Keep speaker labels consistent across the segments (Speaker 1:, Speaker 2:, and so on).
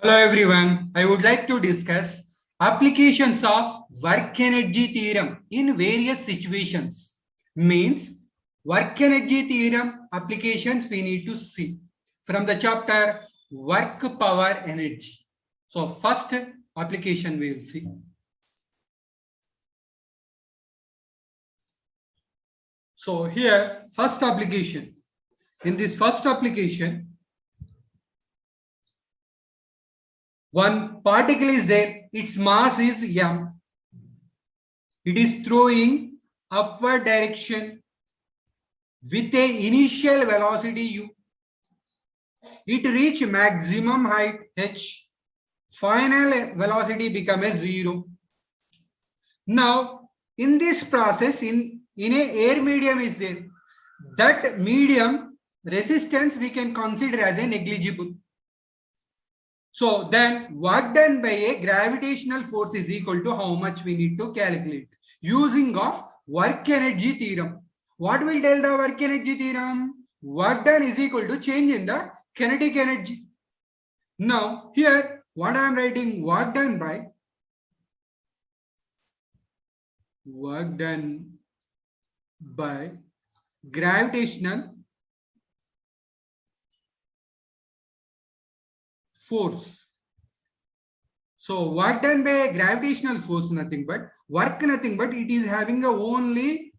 Speaker 1: Hello everyone. I would like to discuss applications of work energy theorem in various situations. Means work energy theorem applications we need to see from the chapter work power energy. So first application we will see. So here first application. In this first application, one particle is there, its mass is m. It is throwing upward direction with a initial velocity u. It reach maximum height h. Final velocity become a 0. Now, in this process, in a air medium is there. That medium resistance we can consider as a negligible. So then work done by a gravitational force is equal to how much we need to calculate using of work energy theorem. What will tell the work energy theorem? Work done is equal to change in the kinetic energy. Now here what I am writing, work done by gravitational force. So work done by gravitational force nothing but work nothing but it is having a only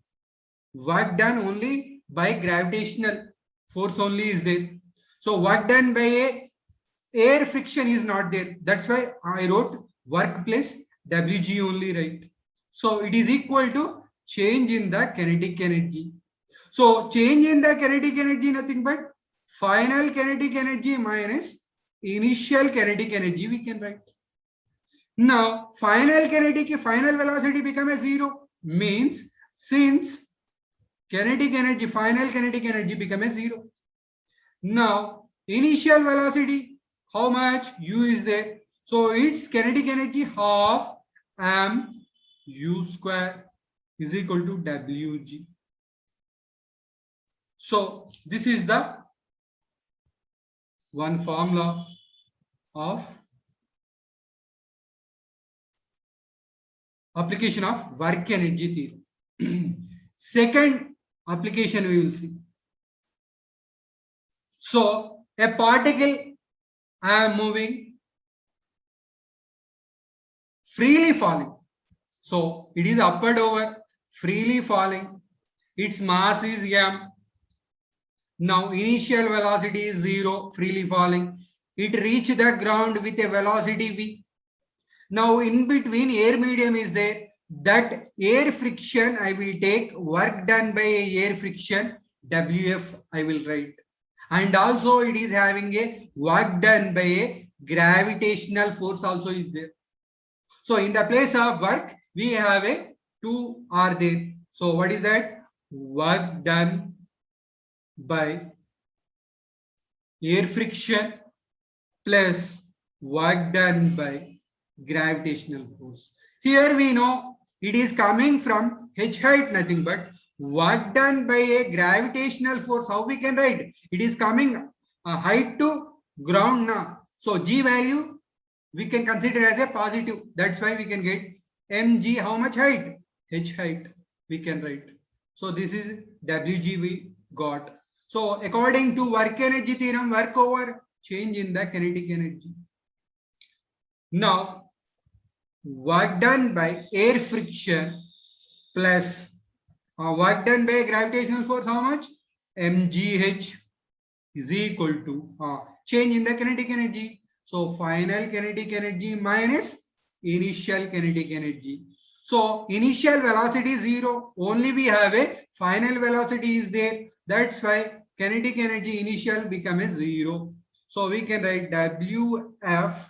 Speaker 1: work done only by gravitational force only is there. So work done by a air friction is not there. That's why I wrote work plus Wg only, right? So it is equal to change in the kinetic energy. So change in the kinetic energy nothing but final kinetic energy minus initial kinetic energy we can write. Now final velocity become a 0 means since final kinetic energy become a 0. Now initial velocity, how much u is there? So its kinetic energy half m u square is equal to Wg. So this is the one formula of application of work energy theory. Second application we will see. So a particle I am moving freely falling. So it is upward over freely falling. Its mass is m. Now initial velocity is 0, freely falling. It reached the ground with a velocity v. Now in between air medium is there. That air friction I will take work done by air friction Wf I will write. And also it is having a work done by a gravitational force also is there. So in the place of work we have a 2 are there. So what is that? Work done by air friction plus work done by gravitational force. Here we know it is coming from h height nothing but work done by a gravitational force. How we can write? It is coming height to ground now. So g value we can consider as a positive. That's why we can get mg how much height? H height we can write. So this is Wg we got. So according to work energy theorem, work over change in the kinetic energy. Now work done by air friction plus work done by gravitational force how much? mgh is equal to change in the kinetic energy. So final kinetic energy minus initial kinetic energy. So initial velocity is 0. Only we have a final velocity is there. That's why kinetic energy initial become a 0. So we can write Wf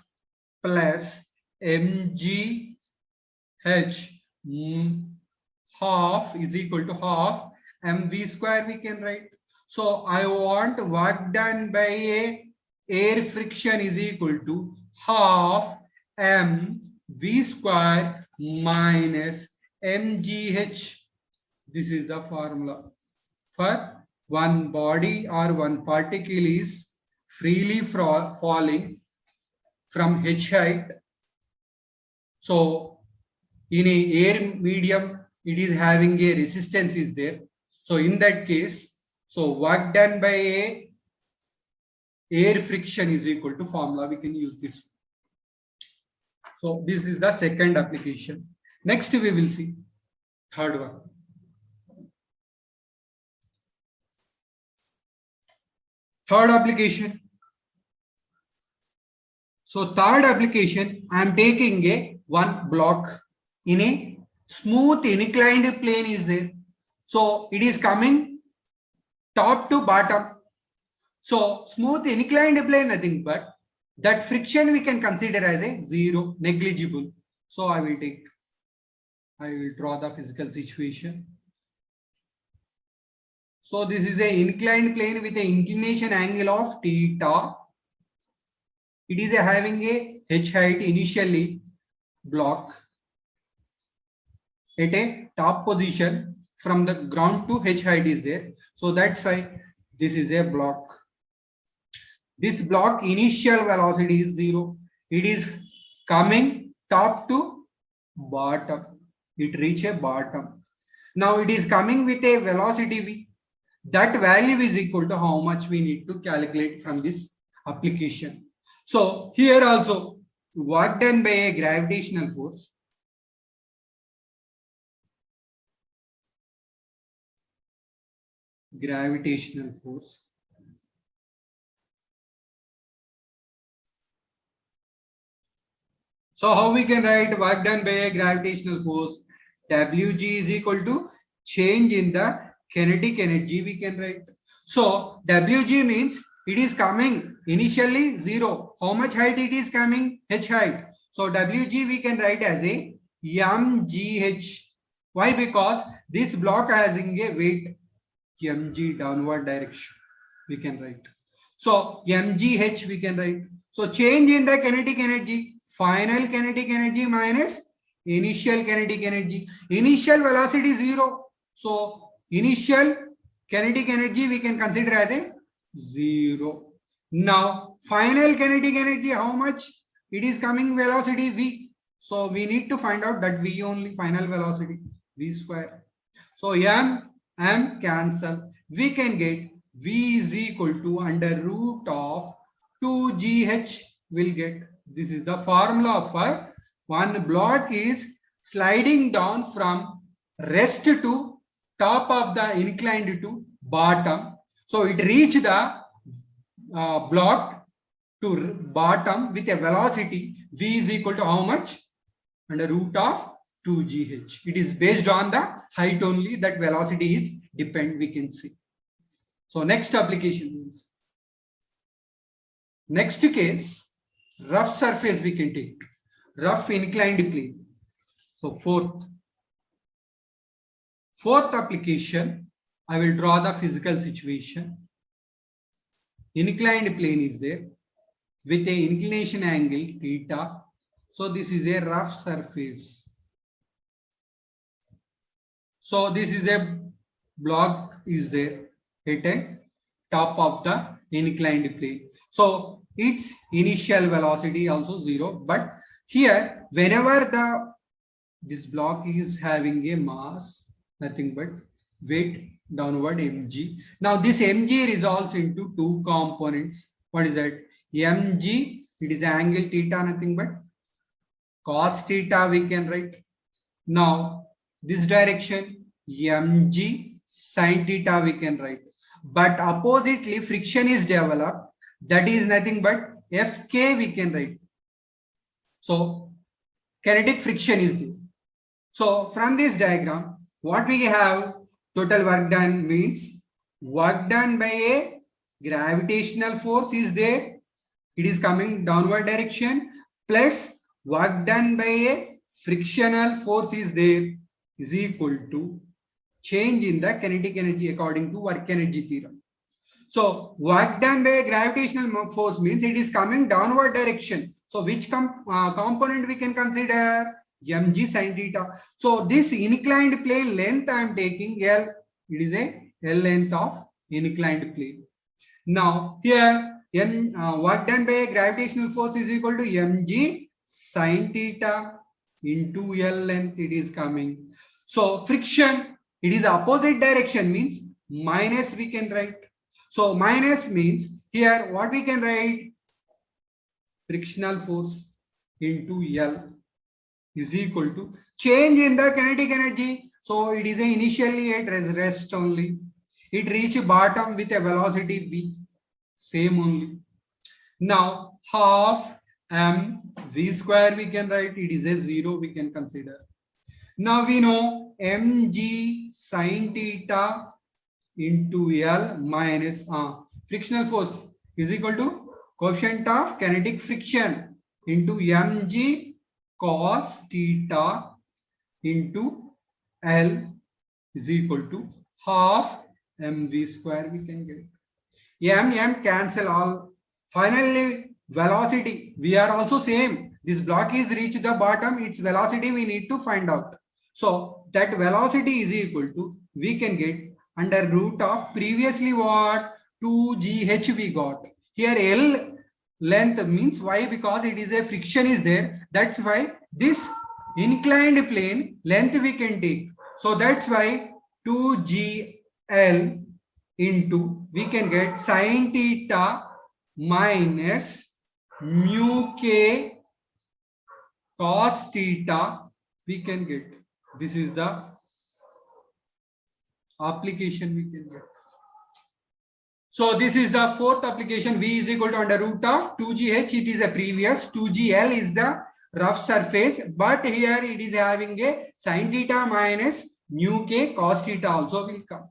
Speaker 1: plus mgh half is equal to half mv square we can write. So I want work done by a air friction is equal to half mv square minus mgh. This is the formula for one body or one particle is freely falling from h height. So in a air medium, it is having a resistance is there. So in that case, so work done by a air friction is equal to formula. We can use this. So this is the second application. Next we will see third one. Third application. So third application, I am taking a one block in a smooth inclined plane is there. So it is coming top to bottom. So smooth inclined plane, nothing but that friction we can consider as a zero, negligible. So I will draw the physical situation. So this is a inclined plane with an inclination angle of theta. It is having a h height initially block at a top position from the ground to h height is there. So that's why this is a block. This block initial velocity is zero. It is coming top to bottom. It reach a bottom. Now it is coming with a velocity v. That value is equal to how much we need to calculate from this application. So here also work done by a gravitational force. Gravitational force. So how we can write work done by a gravitational force? Wg is equal to change in the kinetic energy we can write. So Wg means it is coming initially zero. How much height it is coming? H height. So Wg we can write as a mgh. Why? Because this block has a weight mg downward direction we can write. So mgh we can write. So change in the kinetic energy. Final kinetic energy minus initial kinetic energy. Initial velocity zero. So initial kinetic energy we can consider as a zero. Now final kinetic energy, how much? It is coming velocity v. So we need to find out that v only, final velocity v square. So m cancel. We can get v is equal to under root of 2gh will get. This is the formula for one block is sliding down from rest to top of the inclined to bottom. So it reached the block to bottom with a velocity v is equal to how much? Under root of 2gh. It is based on the height only, that velocity is depend we can see. So next application is, next case, rough surface we can take, rough inclined plane. So fourth application, I will draw the physical situation. Inclined plane is there with a inclination angle theta. So this is a rough surface. So this is a block is there at a top of the inclined plane. So its initial velocity also zero, but here whenever this block is having a mass, nothing but weight downward mg. Now this mg resolves into two components. What is that? Mg, it is angle theta, nothing but cos theta we can write. Now this direction mg sin theta we can write. But oppositely friction is developed, that is nothing but Fk we can write. So kinetic friction is there. So from this diagram, what we have, total work done means work done by a gravitational force is there. It is coming downward direction, plus work done by a frictional force is there, is equal to change in the kinetic energy according to work energy theorem. So work done by a gravitational force means it is coming downward direction. So which component we can consider? Mg sin theta. So this inclined plane length I am taking L. It is a L length of inclined plane. Now here Work done by a gravitational force is equal to mg sin theta into L length. It is coming. So friction, it is opposite direction, means minus we can write. So minus means here what we can write, frictional force into L is equal to change in the kinetic energy. So it is initially at rest only. It reached bottom with a velocity v, same only. Now half m v square we can write, it is a 0 we can consider. Now we know mg sin theta into L minus frictional force is equal to coefficient of kinetic friction into mg cos theta into L is equal to half mv square we can get. M cancel all. Finally, velocity, we are also same. This block is reached the bottom, its velocity we need to find out. So that velocity is equal to, we can get under root of previously what, 2gh we got. Here L length means why, because it is a friction is there. That's why this inclined plane length we can take. So that's why 2gl into, we can get sin theta minus mu k cos theta we can get. This is the application we can get. So this is the fourth application. V is equal to under root of 2gh. It is a previous, 2gl is the rough surface, but here it is having a sin theta minus mu k cos theta also will come.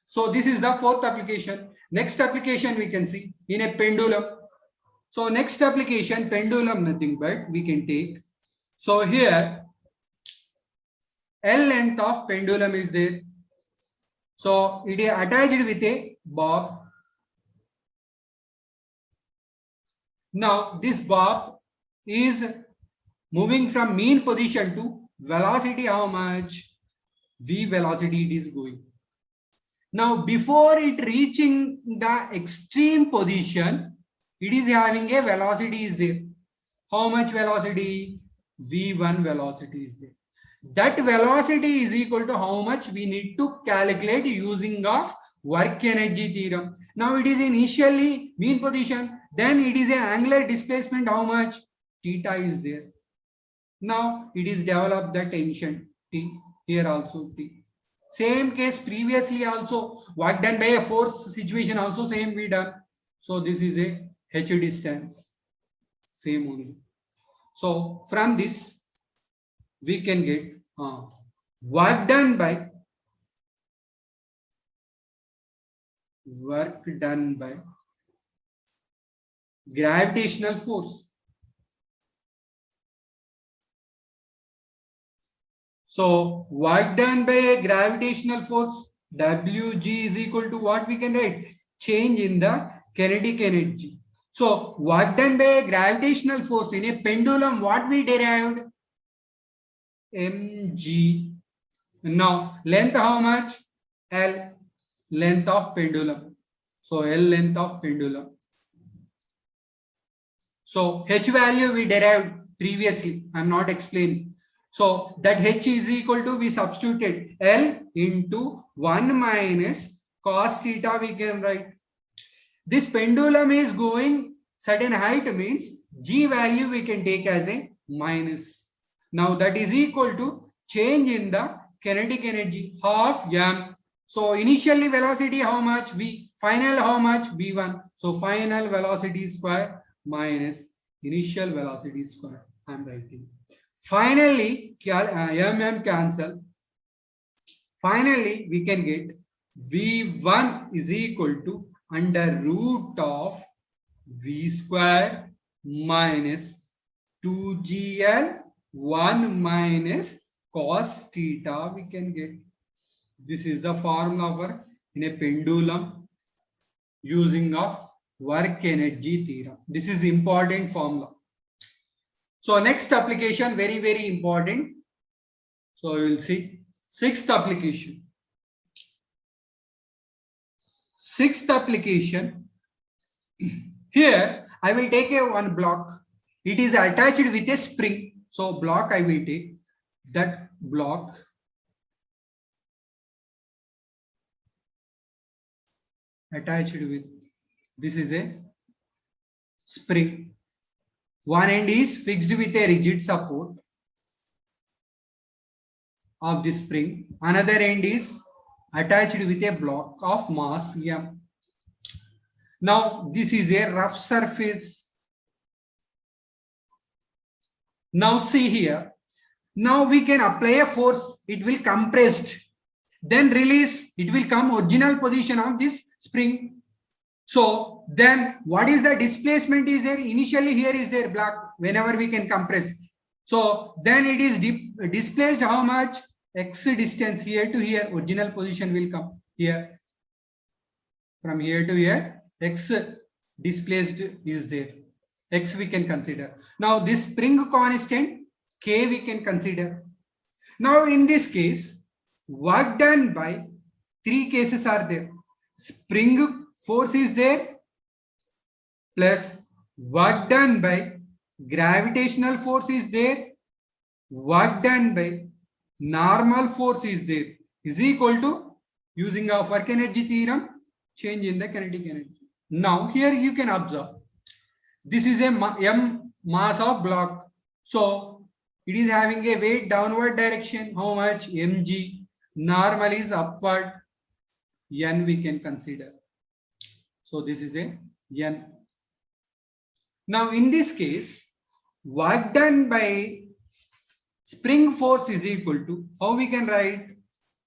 Speaker 1: So this is the fourth application. Next application we can see in a pendulum. So next application, pendulum, nothing but we can take. So here L length of pendulum is there. So it is attached with a bob. Now this bob is moving from mean position to velocity, how much? V velocity it is going. Now before it reaching the extreme position, it is having a velocity is there. How much velocity? V1 velocity is there. That velocity is equal to how much we need to calculate using of work energy theorem. Now it is initially mean position, then it is an angular displacement, how much? Theta is there. Now it is developed the tension T, here also T. Same case previously also, work done by a force situation also same we done. So this is a h distance, same only. So from this we can get work done by gravitational force. So work done by a gravitational force, Wg is equal to what we can write? Change in the kinetic energy. So work done by a gravitational force in a pendulum, what we derived? mg. Now length how much? L, length of pendulum. So L length of pendulum. So h value we derived previously, I'm not explaining. So that h is equal to, we substituted L into 1 minus cos theta we can write. This pendulum is going certain height, means g value we can take as a minus. Now that is equal to change in the kinetic energy, half m. So initially velocity how much? V. Final how much? V1. So final velocity square minus initial velocity square, I am writing. Finally mm cancel. Finally we can get V1 is equal to under root of V square minus 2gl 1 minus cos theta we can get. This is the formula for in a pendulum using of work energy theorem. This is important formula. So next application, very, very important. So we will see sixth application. Sixth application. Here I will take a one block. It is attached with a spring. So block I will take. That block attached with, this is a spring. One end is fixed with a rigid support of the spring. Another end is attached with a block of mass m. Now this is a rough surface. Now see here. Now we can apply a force. It will compressed. Then release. It will come original position of this spring. So then what is the displacement is there? Initially here is there block whenever we can compress. So then it is displaced how much? X distance here to here. Original position will come here. From here to here, X displaced is there. X we can consider. Now this spring constant K we can consider. Now in this case, work done by three cases are there. Spring force is there, plus work done by gravitational force is there, work done by normal force is there, is equal to, using our work energy theorem, change in the kinetic energy. Now here you can observe, this is a m mass of block. So it is having a weight downward direction. How much? mg. Normal is upward. N we can consider. So this is a N. Now in this case, work done by spring force is equal to, how we can write?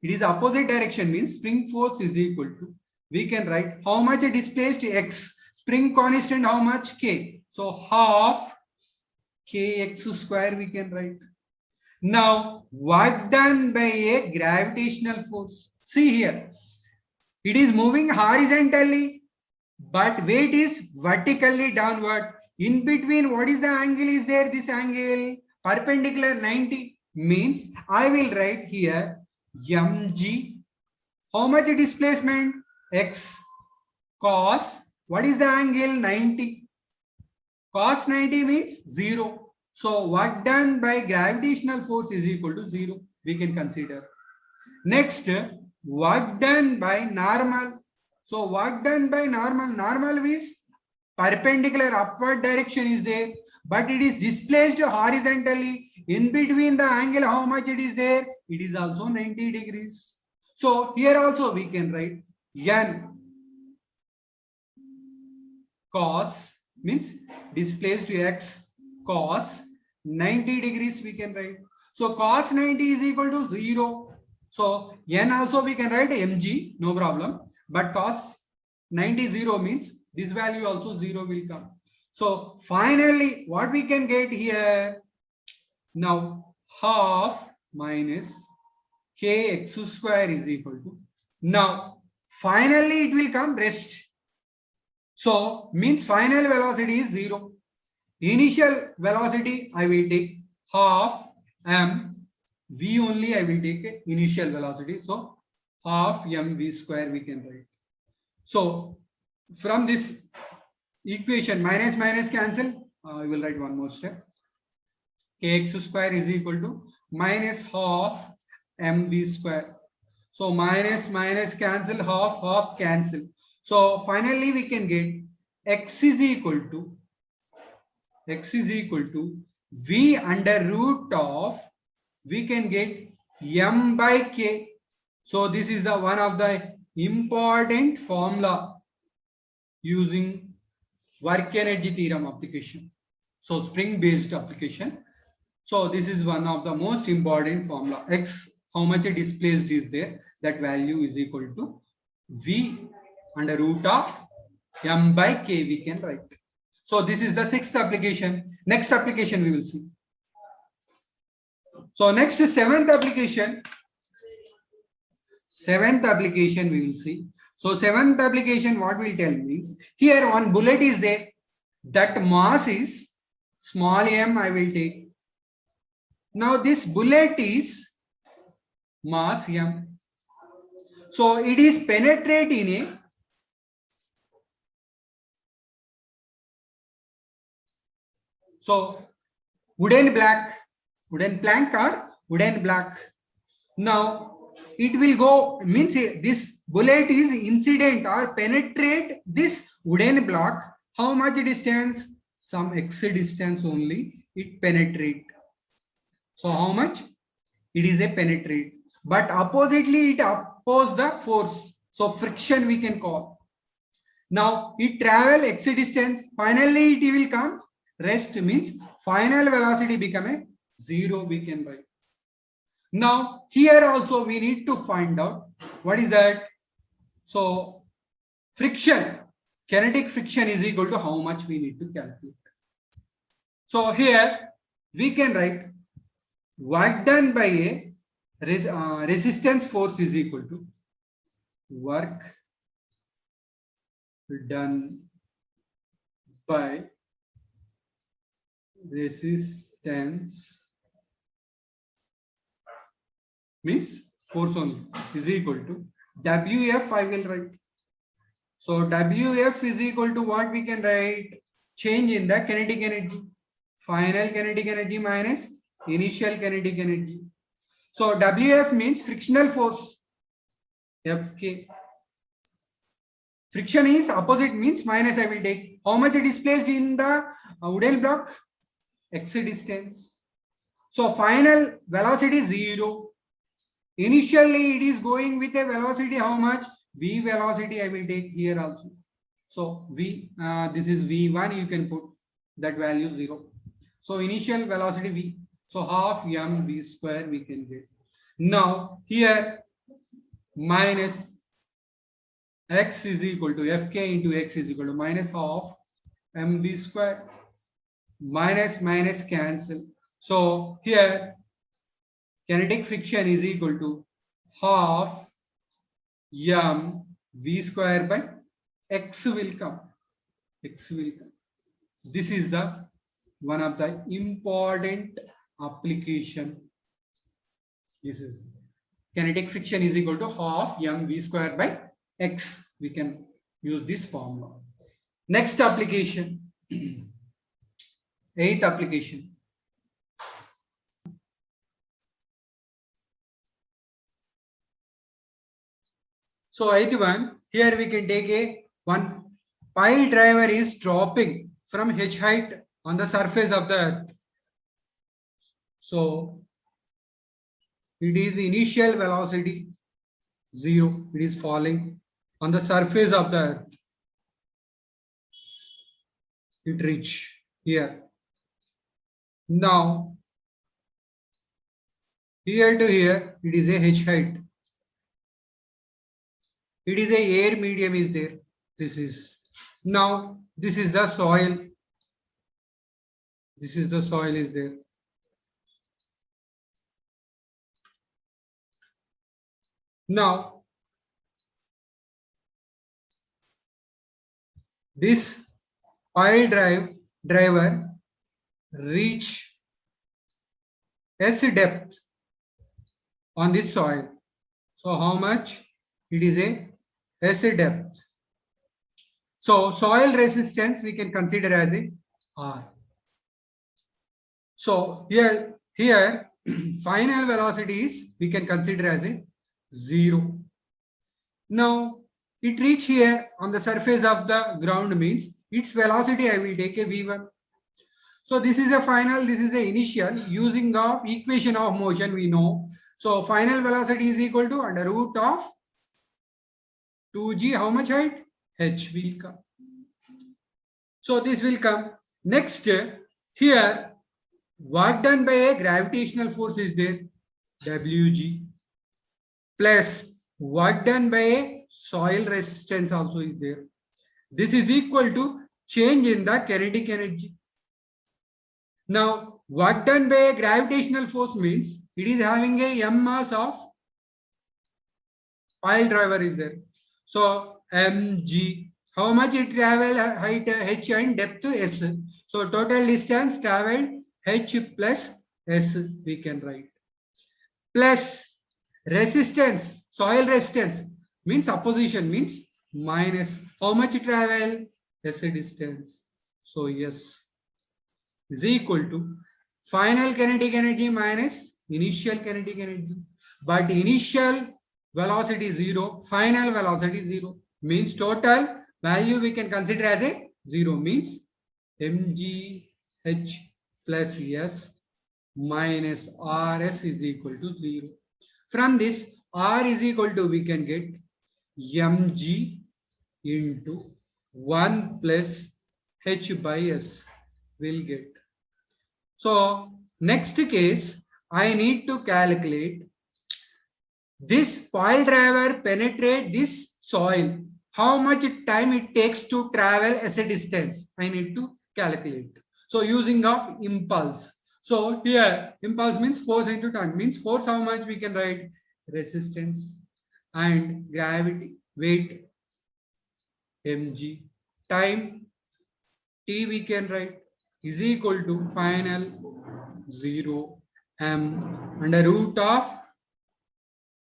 Speaker 1: It is opposite direction, means spring force is equal to, we can write how much displaced X. Spring constant how much? K. So half kx square we can write. Now work done by a gravitational force. See here, it is moving horizontally, but weight is vertically downward. In between, what is the angle is there? This angle perpendicular 90, means I will write here mg. How much displacement? X. Cos, what is the angle? 90. Cos 90 means 0. So work done by gravitational force is equal to 0. We can consider. Next, work done by normal. So work done by normal. Normal is perpendicular upward direction is there, but it is displaced horizontally. In between the angle, how much it is there? It is also 90 degrees. So here also we can write N cos, means displaced X, cos 90 degrees we can write. So cos 90 is equal to 0. So N also we can write mg, no problem. But cos 90 0 means this value also 0 will come. So finally what we can get here? Now half minus kx square is equal to, now finally it will come rest. So means final velocity is 0. Initial velocity I will take half m v only, I will take initial velocity. So half mv square we can write. So from this equation, minus minus cancel, I will write one more step. Kx square is equal to minus half mv square. So minus minus cancel, half cancel. So finally we can get x is equal to v under root of, we can get m by k. So this is the one of the important formula using work energy theorem application. So spring based application. So this is one of the most important formula. X, how much displaced is there, that value is equal to v under root of m by k we can write. So this is the 6th application. Next application we will see. So next is 7th application. 7th application we will see. So 7th application, what will tell me? Here one bullet is there. That mass is small m I will take. Now this bullet is mass m. So it is penetrate in a So wooden plank or wooden block. Now it will go, means this bullet is incident or penetrate this wooden block. How much distance? Some x distance only it penetrate. So how much? It is a penetrate. But oppositely it oppose the force. So friction we can call. Now it travel x distance. Finally it will come rest, means final velocity become a 0 we can write. Now here also we need to find out what is that. So friction, kinetic friction is equal to how much we need to calculate. So here we can write work done by a resistance force is equal to work done by resistance, means force only, is equal to WF. I will write. So WF is equal to what we can write? Change in the kinetic energy. Final kinetic energy minus initial kinetic energy. So WF means frictional force. Fk. Friction is opposite, means minus I will take. How much it is placed in the wooden block? X distance. So final velocity 0. Initially it is going with a velocity how much? V velocity I will take here also. So V, this is V1, you can put that value 0. So initial velocity V. So half mv square we can get. Now here minus x is equal to Fk into x is equal to minus half mv square. Minus minus cancel. So here kinetic friction is equal to half m v square by x will come. X will come. This is the one of the important application. This is kinetic friction is equal to half mv square by x. We can use this formula. Next application. 8th application. So 8th one, here we can take a one pile driver is dropping from h height on the surface of the earth. So it is initial velocity 0. It is falling on the surface of the earth. It reach here. Now here to here it is a h height. It is a air medium is there. This is now this is the soil. This is the soil is there. Now this pile driver reach S depth on this soil. So how much? It is a S depth. So soil resistance we can consider as a R. So here final velocity is we can consider as a 0. Now it reach here on the surface of the ground, means its velocity I will take a v1. So this is a final, this is the initial. Using of equation of motion we know. So final velocity is equal to under root of 2g, how much height? H will come. So this will come. Next, here work done by a gravitational force is there, Wg, plus work done by a soil resistance also is there. This is equal to change in the kinetic energy. Now work done by a gravitational force means it is having a m mass of pile driver is there. So mg, how much it travel height h and depth s. So total distance traveled h plus s we can write. Plus resistance, soil resistance means opposition, means minus how much travel? S distance. So yes. is equal to final kinetic energy minus initial kinetic energy. But initial velocity 0, final velocity 0, means total value we can consider as a 0, means mgh plus s minus rs is equal to 0. From this, r is equal to, we can get mg into 1 plus h by s will get. So next case, I need to calculate this pile driver penetrate this soil. How much time it takes to travel as a distance? I need to calculate. So using of impulse. So here impulse means force into time, means force how much we can write resistance and gravity weight mg, time t we can write is equal to final 0 m under root of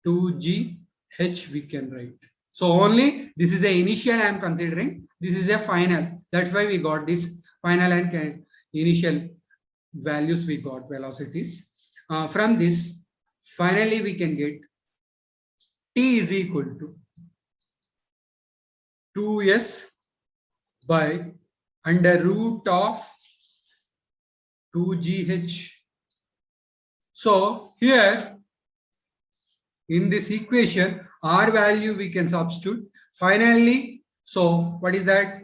Speaker 1: 2g h we can write. So only this is a initial I am considering, this is a final, that's why we got this final and initial values, we got velocities. From this finally we can get t is equal to 2s by under root of 2gh. So here in this equation, r value we can substitute. Finally, so what is that?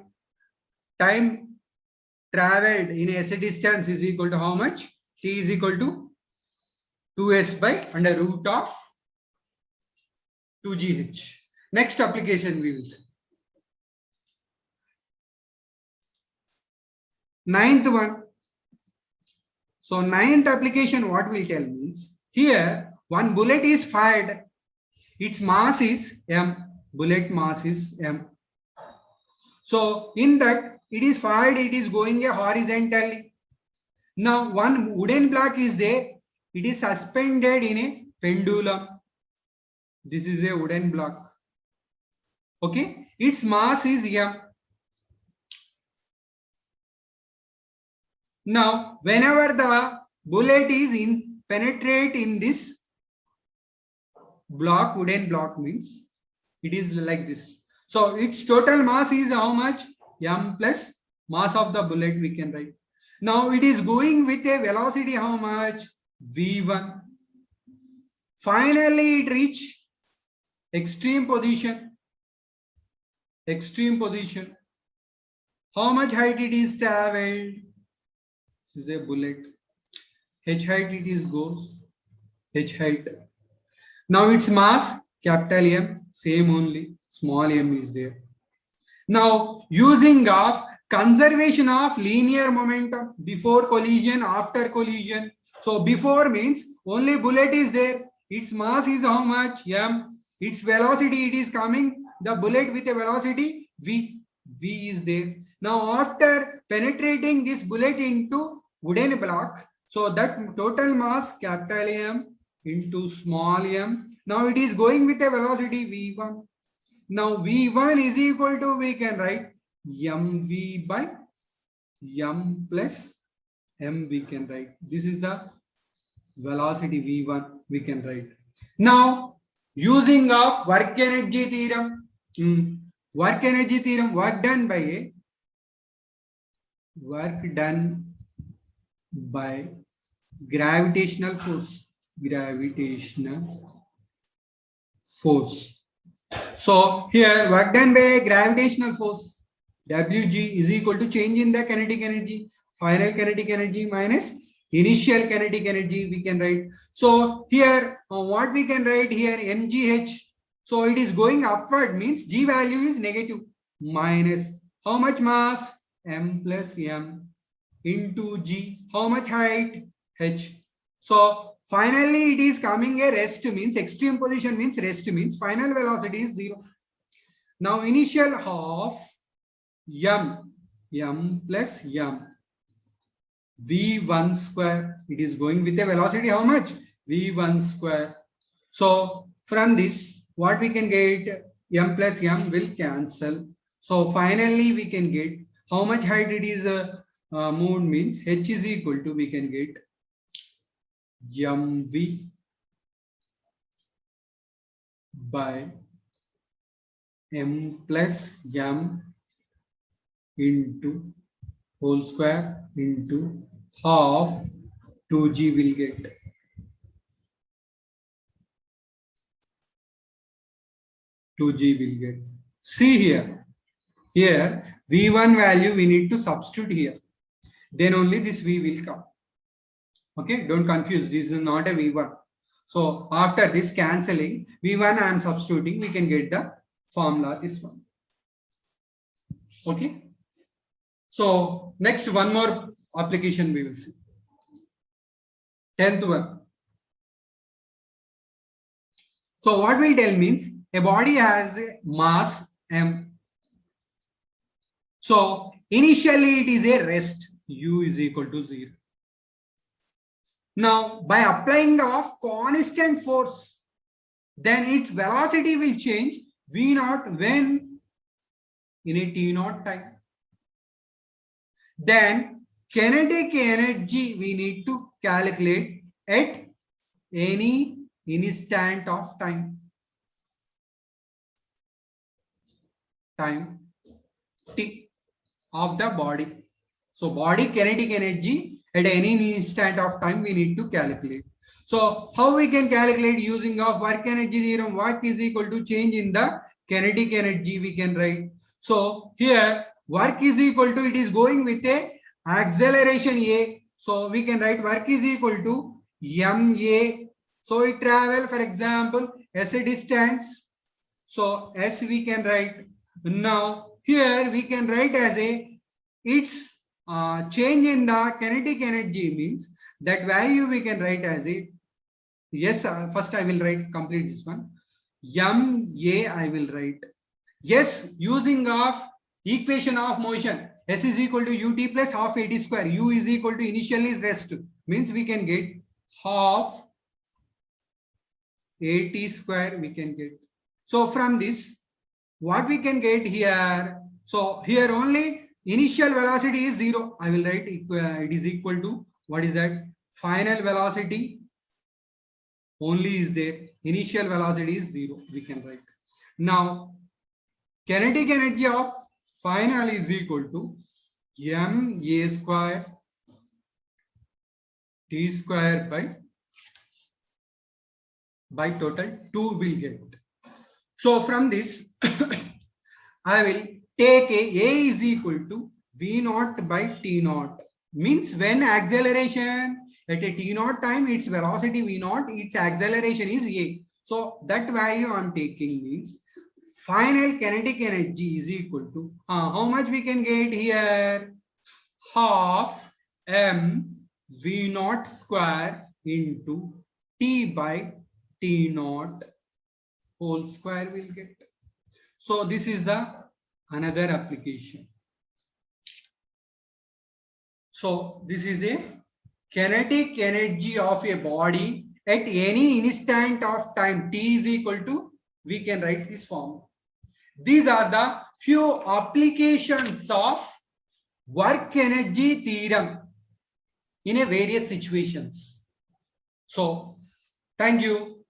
Speaker 1: Time traveled in a distance is equal to how much? T is equal to 2s by under root of 2gh. Next application we will see. Ninth one. So ninth application, what will tell means here one bullet is fired. Its mass is m. Bullet mass is m. So in that it is fired, it is going horizontally. Now one wooden block is there. It is suspended in a pendulum. This is a wooden block. Okay. Its mass is m. Now, whenever the bullet is penetrate in this block, wooden block means it is like this. So its total mass is how much? M plus mass of the bullet we can write. Now it is going with a velocity how much? V1. Finally it reach extreme position. Extreme position. How much height it is traveled? This is a bullet. H height it is goes. H height. Now its mass capital M, same only. Small m is there. Now using of conservation of linear momentum before collision, after collision. So before means only bullet is there. Its mass is how much? M. Its velocity it is coming. The bullet with a velocity V. V is there. Now after penetrating this bullet into wooden block, so that total mass capital M into small m. Now it is going with a velocity V1. Now V1 is equal to, we can write mv by m plus m we can write. This is the velocity V1 we can write. Now using of work energy theorem. Work energy theorem, work done by gravitational force. Gravitational force. So here work done by gravitational force Wg is equal to change in the kinetic energy, final kinetic energy minus initial kinetic energy we can write. So here what we can write here, mgh. So it is going upward means g value is negative, minus how much mass? M plus m into g. How much height? H. So finally it is coming a rest means extreme position means rest means final velocity is 0. Now initial half m plus m v1 square. It is going with a velocity how much? V1 square. So from this what we can get? M plus m will cancel. So finally we can get how much height it is? mode means H is equal to, we can get mv by m plus m into whole square into half 2g will get. See here. Here V1 value we need to substitute here. Then only this V will come. Okay, don't confuse. This is not a V1. So after this cancelling, V1 I am substituting, we can get the formula, this one. Okay. So next one more application we will see. 10th one. So what will tell means a body has a mass m. So initially it is a rest, u is equal to 0. Now by applying of constant force, then its velocity will change v naught when in a t naught time. Then kinetic energy we need to calculate at any instant of time t of the body. So body kinetic energy at any instant of time we need to calculate. So how we can calculate using of work energy theorem? Work is equal to change in the kinetic energy we can write. So here work is equal to, it is going with a acceleration a. So we can write work is equal to ma. So it travel, for example, s a distance. So s we can write. Now here we can write as a, its change in the kinetic energy means that value we can write as a, yes, first I will write complete this one. ma I will write. Yes, using of equation of motion, s is equal to ut plus half at square. U is equal to initially rest, means we can get half at square we can get. So from this, what we can get here? So here only initial velocity is 0. I will write it is equal to, what is that? Final velocity only is there. Initial velocity is 0. We can write. Now kinetic energy of final is equal to ma square t square by total 2 will get. So from this I will take a is equal to v naught by t naught, means when acceleration at a t naught time, its velocity v naught, its acceleration is a. So that value I am taking means final kinetic energy is equal to how much we can get here? Half m v naught square into t by t naught whole square will get. So this is the another application. So this is a kinetic energy of a body at any instant of time t is equal to, we can write this form. These are the few applications of work energy theorem in a various situations. So thank you.